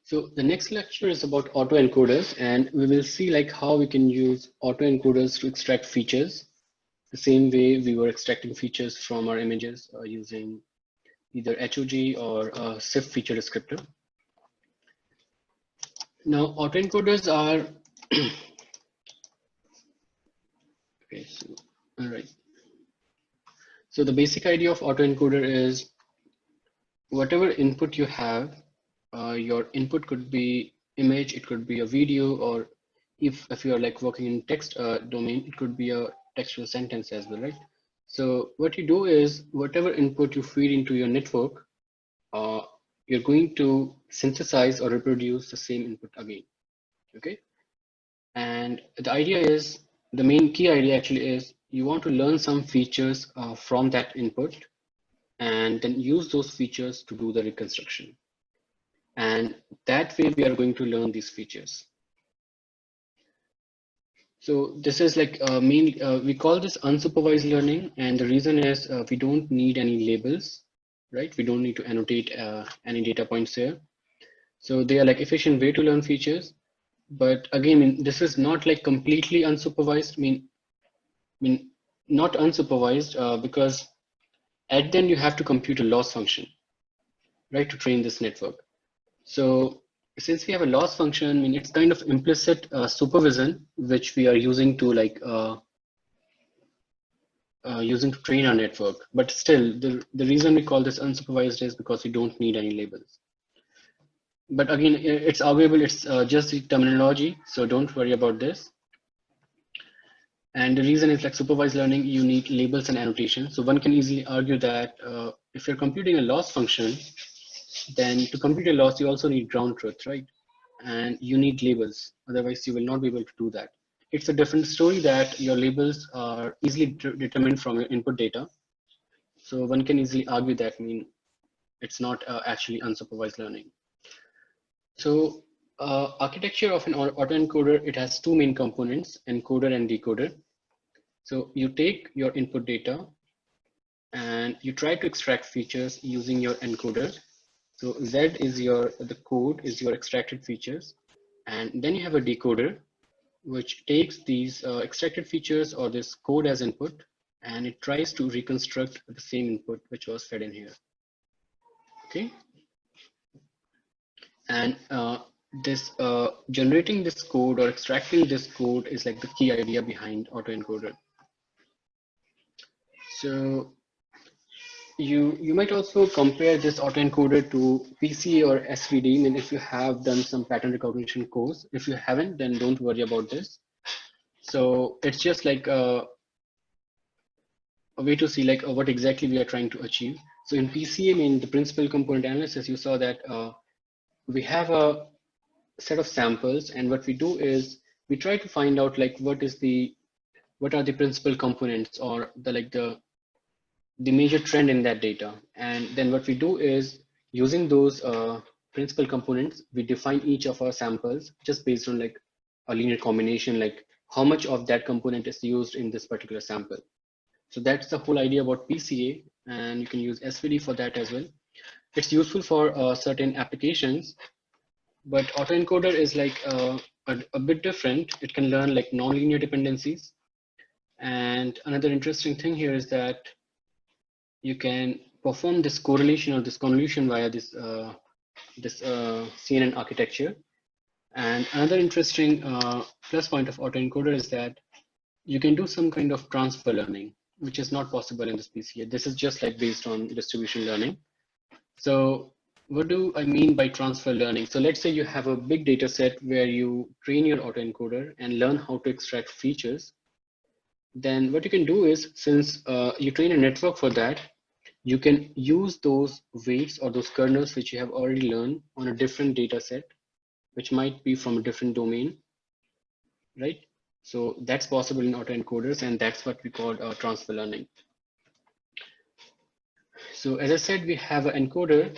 So the next lecture is about autoencoders, and we will see like how we can use autoencoders to extract features the same way we were extracting features from our images using either HOG or a SIF feature descriptor. Now autoencoders are okay. So all right. So the basic idea of autoencoder is whatever input you have, your input could be image, it could be a video, or if you are like working in text domain, it could be a textual sentence as well, right? So what you do is whatever input you feed into your network, uh, you're going to synthesize or reproduce the same input again, okay? And the idea is, the main key idea actually is you want to learn some features from that input and then use those features to do the reconstruction. And that way we are going to learn these features. So this is like we call this unsupervised learning, and the reason is we don't need any labels, right? We don't need to annotate any data points here. So they are like efficient way to learn features. But again, I mean, this is not like completely unsupervised. I mean not unsupervised because at the end you have to compute a loss function, right, to train this network. So since we have a loss function, I mean, it's kind of implicit supervision, which we are using to like using to train our network. But still, the reason we call this unsupervised is because we don't need any labels. But again, it's arguable, it's just the terminology, so don't worry about this. And the reason is like supervised learning, you need labels and annotations. So one can easily argue that if you're computing a loss function, then to compute a loss, you also need ground truth, right? And you need labels. Otherwise, you will not be able to do that. It's a different story that your labels are easily determined from your input data. So one can easily argue that, I mean, it's not actually unsupervised learning. So architecture of an autoencoder, it has two main components, encoder and decoder. So you take your input data and you try to extract features using your encoder. So Z is the code is your extracted features. And then you have a decoder, which takes these extracted features or this code as input, and it tries to reconstruct the same input which was fed in here. Okay. And this generating this code or extracting this code is like the key idea behind autoencoder. So you might also compare this autoencoder to PCA or SVD. I mean, if you have done some pattern recognition course, if you haven't, then don't worry about this. So it's just like a way to see like what exactly we are trying to achieve. So in PCA, I mean, the principal component analysis, you saw that we have a set of samples, and what we do is we try to find out like what are the principal components or the major trend in that data. And then what we do is using those principal components, we define each of our samples just based on like a linear combination, like how much of that component is used in this particular sample. So that's the whole idea about PCA, and you can use SVD for that as well. It's useful for certain applications, but autoencoder is like a bit different. It can learn like nonlinear dependencies. And another interesting thing here is that you can perform this correlation or this convolution via this CNN architecture. And another interesting plus point of autoencoder is that you can do some kind of transfer learning, which is not possible in this PCA. This is just like based on distribution learning. So what do I mean by transfer learning? So let's say you have a big data set where you train your autoencoder and learn how to extract features. Then what you can do is, since you train a network for that, you can use those weights or those kernels which you have already learned on a different data set, which might be from a different domain, right? So that's possible in autoencoders, and that's what we call transfer learning. So as I said, we have an encoder.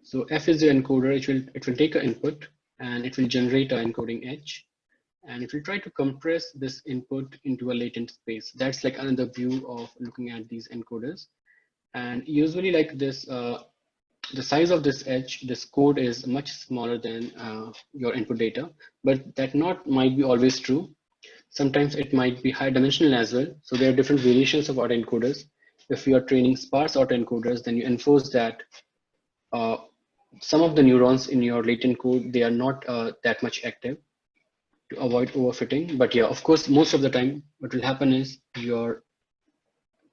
So F is the encoder. It will take an input and it will generate an encoding edge, and it will try to compress this input into a latent space. That's like another view of looking at these encoders. And usually like this the size of this edge, this code is much smaller than your input data, but that not might be always true. Sometimes it might be high dimensional as well. So there are different variations of autoencoders. If you are training sparse autoencoders, then you enforce that uh, some of the neurons in your latent code, they are not that much active to avoid overfitting. But yeah, of course, most of the time, what will happen is your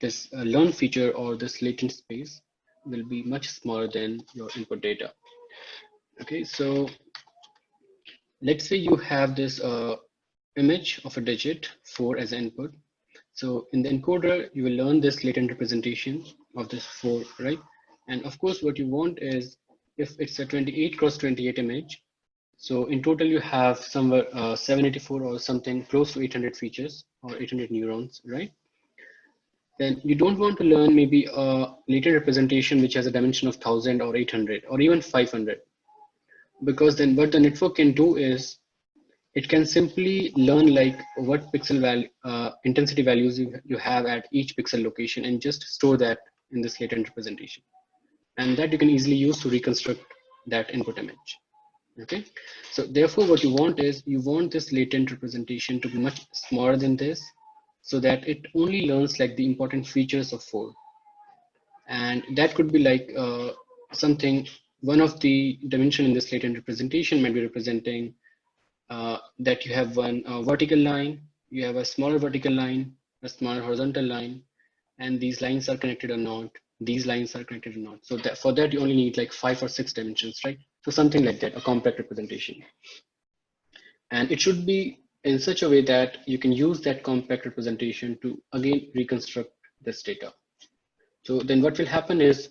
this learn feature or this latent space will be much smaller than your input data. Okay, so let's say you have this image of a digit 4 as an input. So in the encoder, you will learn this latent representation of this 4, right? And of course, what you want is if it's a 28 cross 28 image, so in total you have somewhere 784 or something close to 800 features or 800 neurons, right? Then you don't want to learn maybe a latent representation which has a dimension of 1000 or 800 or even 500, because then what the network can do is it can simply learn like what pixel value intensity values you have at each pixel location and just store that in this latent representation, and that you can easily use to reconstruct that input image. Okay, so therefore what you want is you want this latent representation to be much smaller than this, so that it only learns like the important features of 4, and that could be like something, one of the dimension in this latent representation might be representing that you have one vertical line, you have a smaller vertical line, a smaller horizontal line, and these lines are connected or not, these lines are connected or not. So that for that you only need like 5 or 6 dimensions, right? So something like that, a compact representation. And it should be in such a way that you can use that compact representation to again reconstruct this data. So then what will happen is,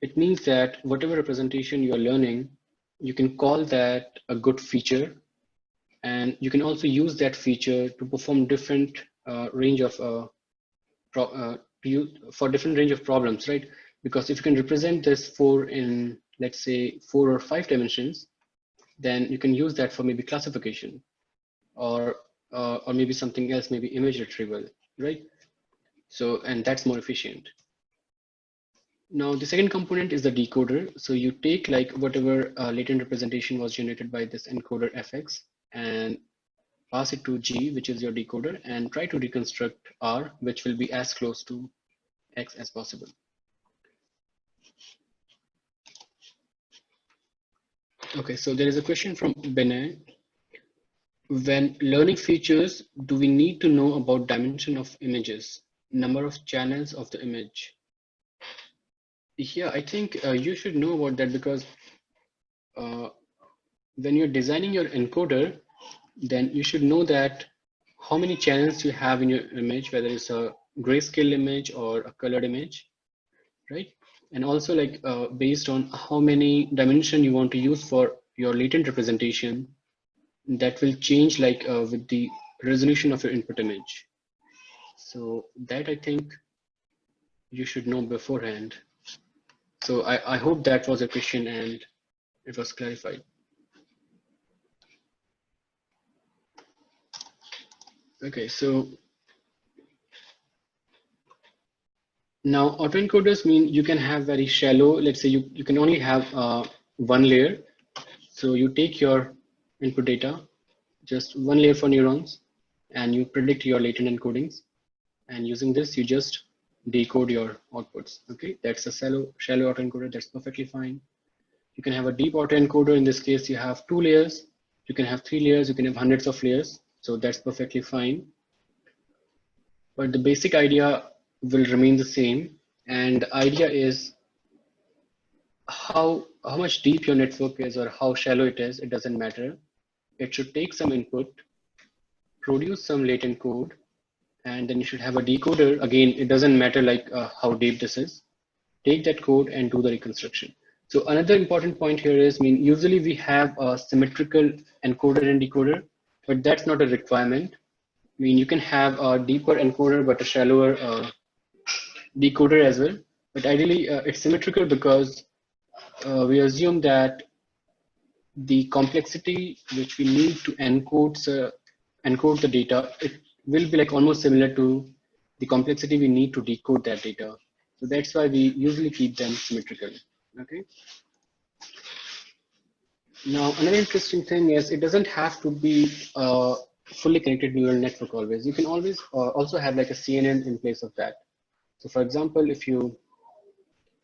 it means that whatever representation you are learning, you can call that a good feature, and you can also use that feature to perform different range of for different range of problems, right? Because if you can represent this 4 in, let's say, 4 or 5 dimensions, then you can use that for maybe classification or maybe something else, maybe image retrieval, right? So, and that's more efficient. Now, the second component is the decoder. So you take like whatever latent representation was generated by this encoder fx and pass it to G, which is your decoder, and try to reconstruct R, which will be as close to X as possible. Okay, so there is a question from Benay. When learning features, do we need to know about dimension of images, number of channels of the image? Yeah, I think you should know about that, because when you're designing your encoder, then you should know that how many channels you have in your image, whether it's a grayscale image or a colored image, right? And also like based on how many dimension you want to use for your latent representation, that will change like with the resolution of your input image. So that I think you should know beforehand. So I hope that was a question and it was clarified. Okay, so now autoencoders mean you can have very shallow, let's say you can only have one layer. So you take your input data, just one layer for neurons, and you predict your latent encodings. And using this, you just decode your outputs. Okay, that's a shallow autoencoder. That's perfectly fine. You can have a deep autoencoder. In this case, you have 2 layers. You can have 3 layers. You can have hundreds of layers. So that's perfectly fine. But the basic idea will remain the same. And the idea is how much deep your network is or how shallow it is. It doesn't matter. It should take some input, produce some latent code, and then you should have a decoder. Again, it doesn't matter like how deep this is. Take that code and do the reconstruction. So another important point here is, usually we have a symmetrical encoder and decoder, but that's not a requirement. You can have a deeper encoder but a shallower decoder as well. But ideally, it's symmetrical because we assume that the complexity which we need to encode the data, it will be like almost similar to the complexity we need to decode that data. So that's why we usually keep them symmetrical. Okay. Now, another interesting thing is it doesn't have to be a fully connected neural network always. You can always also have like a CNN in place of that. So for example, if you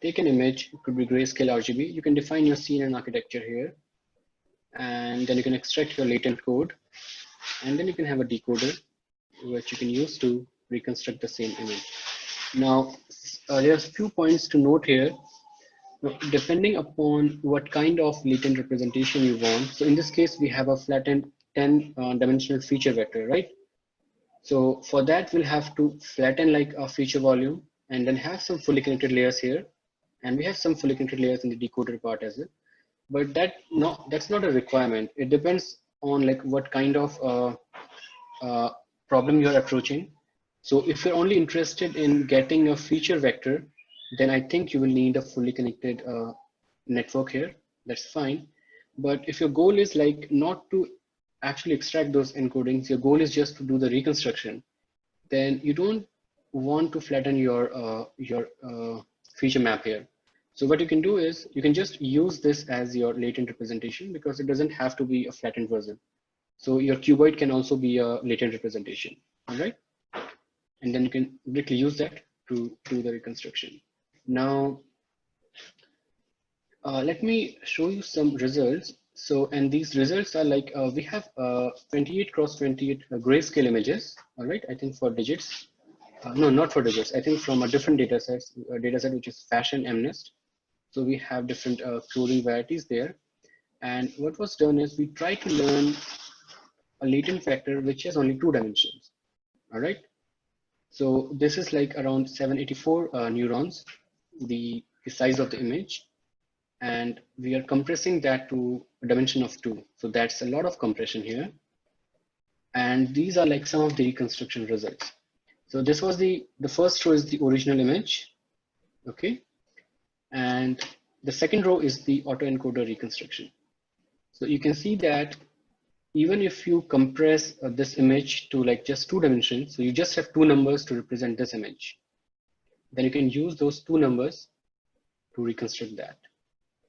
take an image, it could be grayscale RGB, you can define your CNN architecture here, and then you can extract your latent code, and then you can have a decoder, which you can use to reconstruct the same image. Now, there's a few points to note here. Now, depending upon what kind of latent representation you want. So in this case, we have a flattened 10 dimensional feature vector, right? So for that, we'll have to flatten like a feature volume and then have some fully connected layers here. And we have some fully connected layers in the decoder part as well. But that's not a requirement. It depends on like what kind of problem you're approaching. So if you're only interested in getting a feature vector, then I think you will need a fully connected network here. That's fine. But if your goal is like not to actually extract those encodings, your goal is just to do the reconstruction, then you don't want to flatten your feature map here. So what you can do is you can just use this as your latent representation because it doesn't have to be a flattened version. So your cuboid can also be a latent representation, all right? And then you can directly use that to do the reconstruction. Now, let me show you some results. So, and these results are like, we have 28 cross 28 grayscale images, all right? I think for digits, no, not for digits. I think from a different data set, which is fashion MNIST. So we have different clothing varieties there. And what was done is we tried to learn a latent vector which has only 2 dimensions, all right? So this is like around 784 neurons, the size of the image. And we are compressing that to a dimension of 2. So that's a lot of compression here. And these are like some of the reconstruction results. So this was the first row is the original image, okay? And the second row is the autoencoder reconstruction. So you can see that even if you compress this image to like just 2 dimensions, so you just have 2 numbers to represent this image, then you can use those 2 numbers to reconstruct that.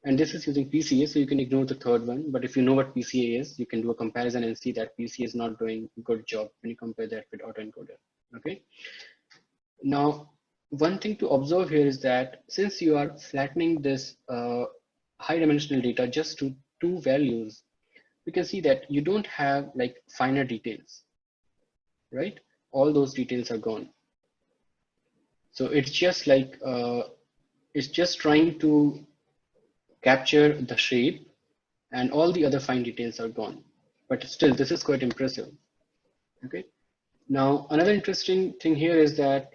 And this is using PCA, so you can ignore the third one. But if you know what PCA is, you can do a comparison and see that PCA is not doing a good job when you compare that with autoencoder. Okay. Now, one thing to observe here is that since you are flattening this high dimensional data just to 2 values, you can see that you don't have like finer details, right? All those details are gone. So it's just like, it's just trying to capture the shape and all the other fine details are gone. But still, this is quite impressive. Okay. Now, another interesting thing here is that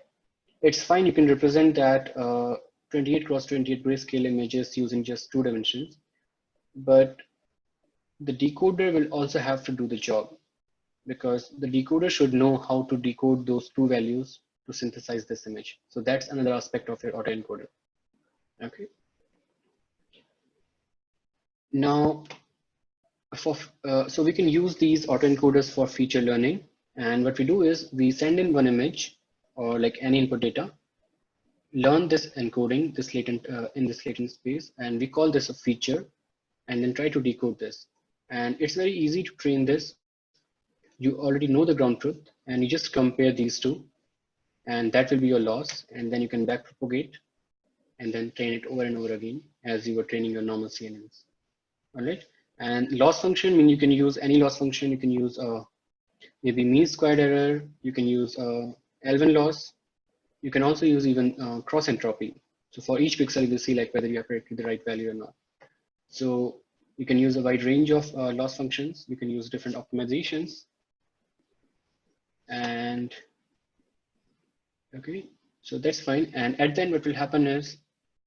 it's fine. You can represent that 28 cross 28 grayscale images using just 2 dimensions, but the decoder will also have to do the job because the decoder should know how to decode those 2 values to synthesize this image. So that's another aspect of your autoencoder. Okay. Now, so we can use these autoencoders for feature learning. And what we do is we send in one image or like any input data, learn this encoding, this latent in this latent space, and we call this a feature, and then try to decode this. And it's very easy to train this. You already know the ground truth, and you just compare these two, and that will be your loss. And then you can backpropagate, and then train it over and over again as you were training your normal CNNs. All right. And loss function, I mean, you can use any loss function. You can use maybe mean squared error. You can use Elvin loss. You can also use even cross entropy. So for each pixel, you will see like whether you have predicted the right value or not. So you can use a wide range of loss functions. You can use different optimizations. And okay, so that's fine. And at the end, what will happen is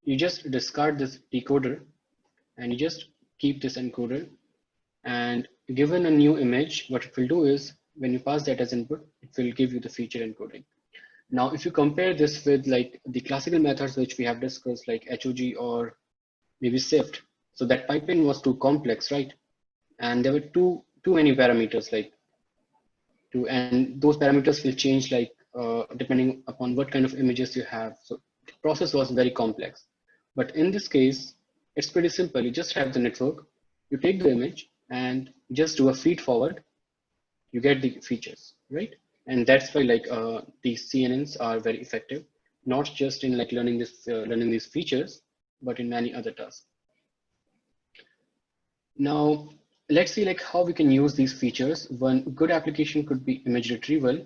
you just discard this decoder and you just keep this encoder. And given a new image, what it will do is when you pass that as input, it will give you the feature encoding. Now, if you compare this with like the classical methods which we have discussed, like HOG or maybe SIFT, so that pipeline was too complex, right? And there were too many parameters, like and those parameters will change like depending upon what kind of images you have. So the process was very complex. But in this case, It's pretty simple. You just have the network, you take the image and just do a feed forward, you get the features, right? And that's why like these CNNs are very effective, not just in like learning these features, but in many other tasks. Now, let's see like how we can use these features. One good application could be image retrieval,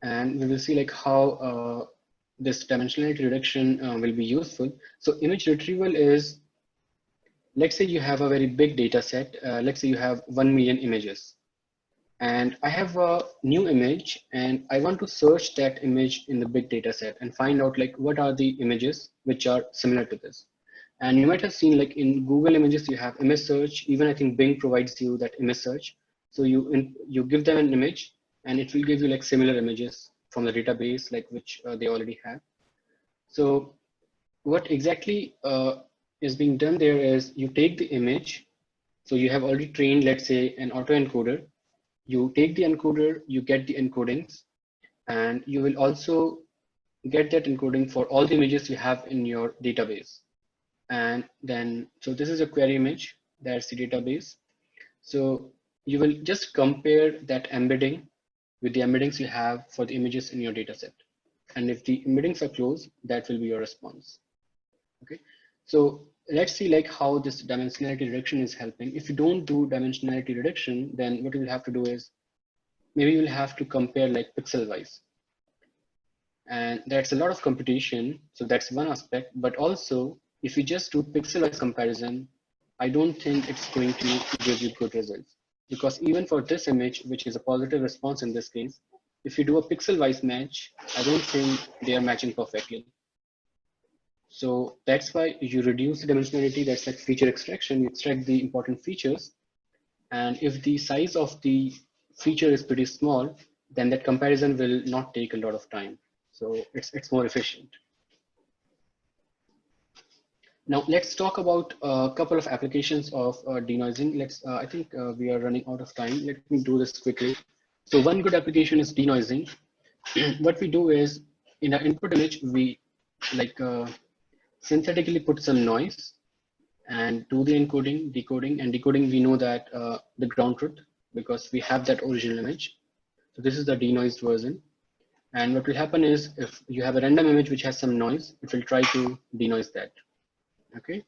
and we will see like how this dimensionality reduction will be useful. So image retrieval is, let's say you have a very big data set. Let's say you have 1 million images. And I have a new image and I want to search that image in the big data set and find out like what are the images which are similar to this. And you might have seen like in Google Images, you have image search. Even I think Bing provides you that image search. So you give them an image and it will give you like similar images from the database, like which they already have. So what exactly is being done there is you take the image. So you have already trained, let's say, an autoencoder. You take the encoder, you get the encodings, and you will also get that encoding for all the images you have in your database. And then, so this is a query image, that's the database. So you will just compare that embedding with the embeddings you have for the images in your dataset. And if the embeddings are close, that will be your response. Okay. So let's see like how this dimensionality reduction is helping. If you don't do dimensionality reduction, then what you will have to do is maybe you'll have to compare like pixel wise, and that's a lot of computation. So that's one aspect, but also if you just do pixel wise comparison, I don't think it's going to give you good results, because even for this image, which is a positive response in this case, if you do a pixel wise match, I don't think they are matching perfectly. So that's why you reduce the dimensionality. That's like feature extraction. You extract the important features, and if the size of the feature is pretty small, then that comparison will not take a lot of time. So it's more efficient. Now let's talk about a couple of applications of denoising. I think we are running out of time. Let me do this quickly. So one good application is denoising. What we do is in our input image, we like synthetically put some noise and do the encoding, decoding, and decoding. We know that the ground truth because we have that original image. So this is the denoised version. And what will happen is if you have a random image which has some noise, it will try to denoise that. Okay.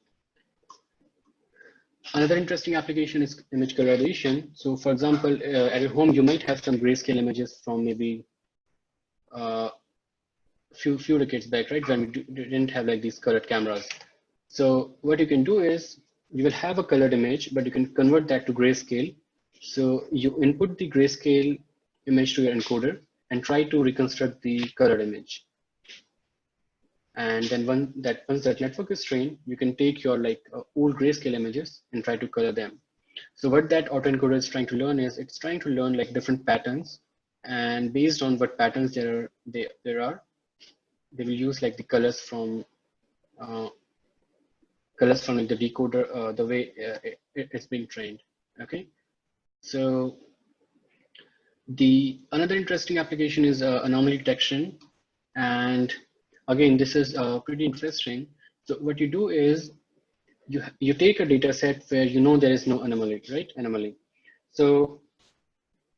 Another interesting application is image colorization. So for example, at your home, you might have some grayscale images from maybe few decades back, right? When we didn't have like these colored cameras. So what you can do is you will have a colored image, but you can convert that to grayscale. So you input the grayscale image to your encoder and try to reconstruct the colored image. And then once that network is trained, you can take your like old grayscale images and try to color them. So what that autoencoder is trying to learn is it's trying to learn like different patterns, and based on what patterns there are, they will use like the colors from like the decoder, the way it's being trained. Okay, so the another interesting application is anomaly detection, and again this is pretty interesting. So what you do is you take a data set where you know there is no anomaly, right? Anomaly. So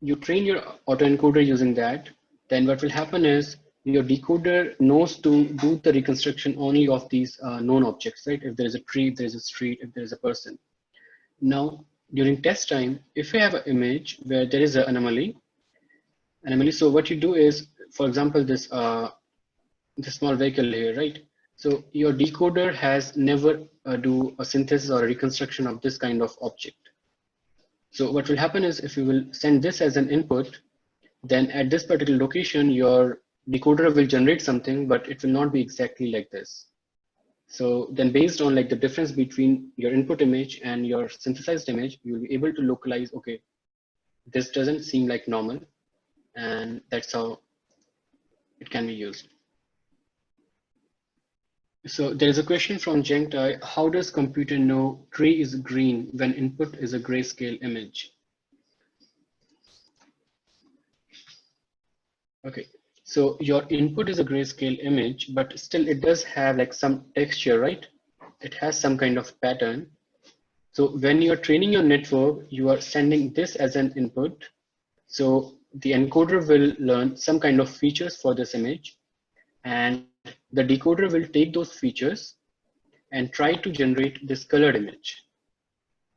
you train your autoencoder using that. Then what will happen is your decoder knows to do the reconstruction only of these known objects, right? If there is a tree, if there is a street, if there is a person. Now, during test time, if you have an image where there is an anomaly, so what you do is, for example, this small vehicle here, right? So your decoder has never do a synthesis or a reconstruction of this kind of object. So what will happen is if you will send this as an input, then at this particular location, your decoder will generate something, but it will not be exactly like this. So then based on like the difference between your input image and your synthesized image, you will be able to localize, okay, this doesn't seem like normal. And that's how it can be used. So there is a question from Jengtai. How does computer know tree is green when input is a grayscale image? Okay, so your input is a grayscale image, but still it does have like some texture, right? it has some kind of pattern. So when you're training your network, you are sending this as an input. So the encoder will learn some kind of features for this image, and the decoder will take those features and try to generate this colored image.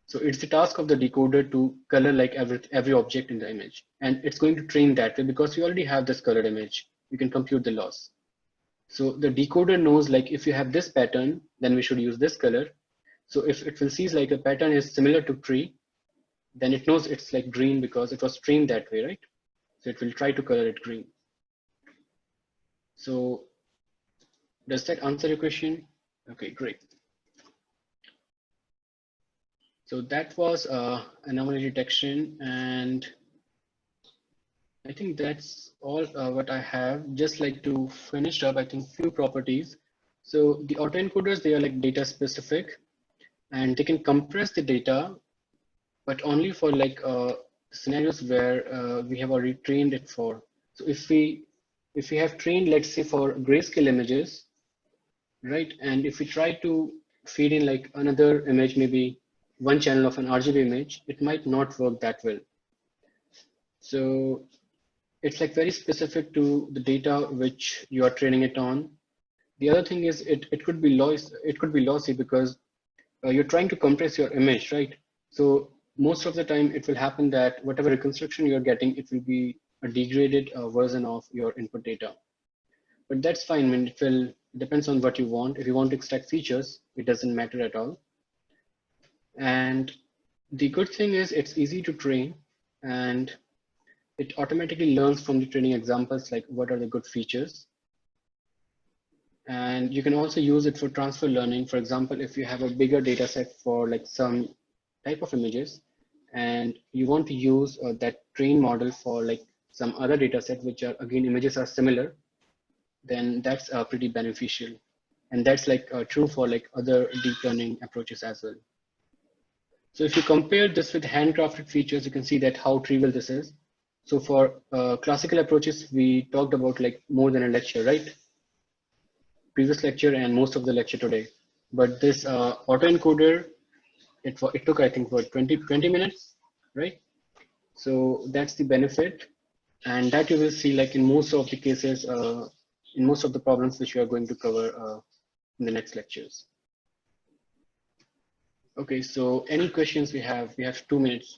So it's the task of the decoder to color like every object in the image. And it's going to train that way because we already have this colored image. You can compute the loss. So the decoder knows like if you have this pattern, then we should use this color. So if it will see like a pattern is similar to tree, then it knows it's like green because it was trained that way, right? So it will try to color it green. So does that answer your question? Okay, great. So that was anomaly detection, and I think that's all what I have. Just like to finish up, I think few properties. So the autoencoders, they are like data specific, and they can compress the data, but only for like scenarios where we have already trained it for. So if we have trained, let's say for grayscale images, right? And if we try to feed in like another image, maybe one channel of an RGB image, it might not work that well. So it's like very specific to the data which you are training it on. The other thing is it could be lossy because you're trying to compress your image, right? So most of the time it will happen that whatever reconstruction you're getting, it will be a degraded version of your input data. But that's fine. I mean, it depends on what you want. If you want to extract features, it doesn't matter at all. And the good thing is it's easy to train, and it automatically learns from the training examples, like what are the good features. And you can also use it for transfer learning. For example, if you have a bigger data set for like some type of images, and you want to use that train model for like some other data set, which are again images are similar, then that's pretty beneficial. And that's like true for like other deep learning approaches as well. So if you compare this with handcrafted features, you can see that how trivial this is. So for classical approaches, we talked about like more than a lecture, right? Previous lecture and most of the lecture today. But this autoencoder, it took, I think, what, 20 minutes, right? So that's the benefit. And that you will see like in most of the cases, in most of the problems which we are going to cover in the next lectures. Okay, so any questions we have? We have 2 minutes.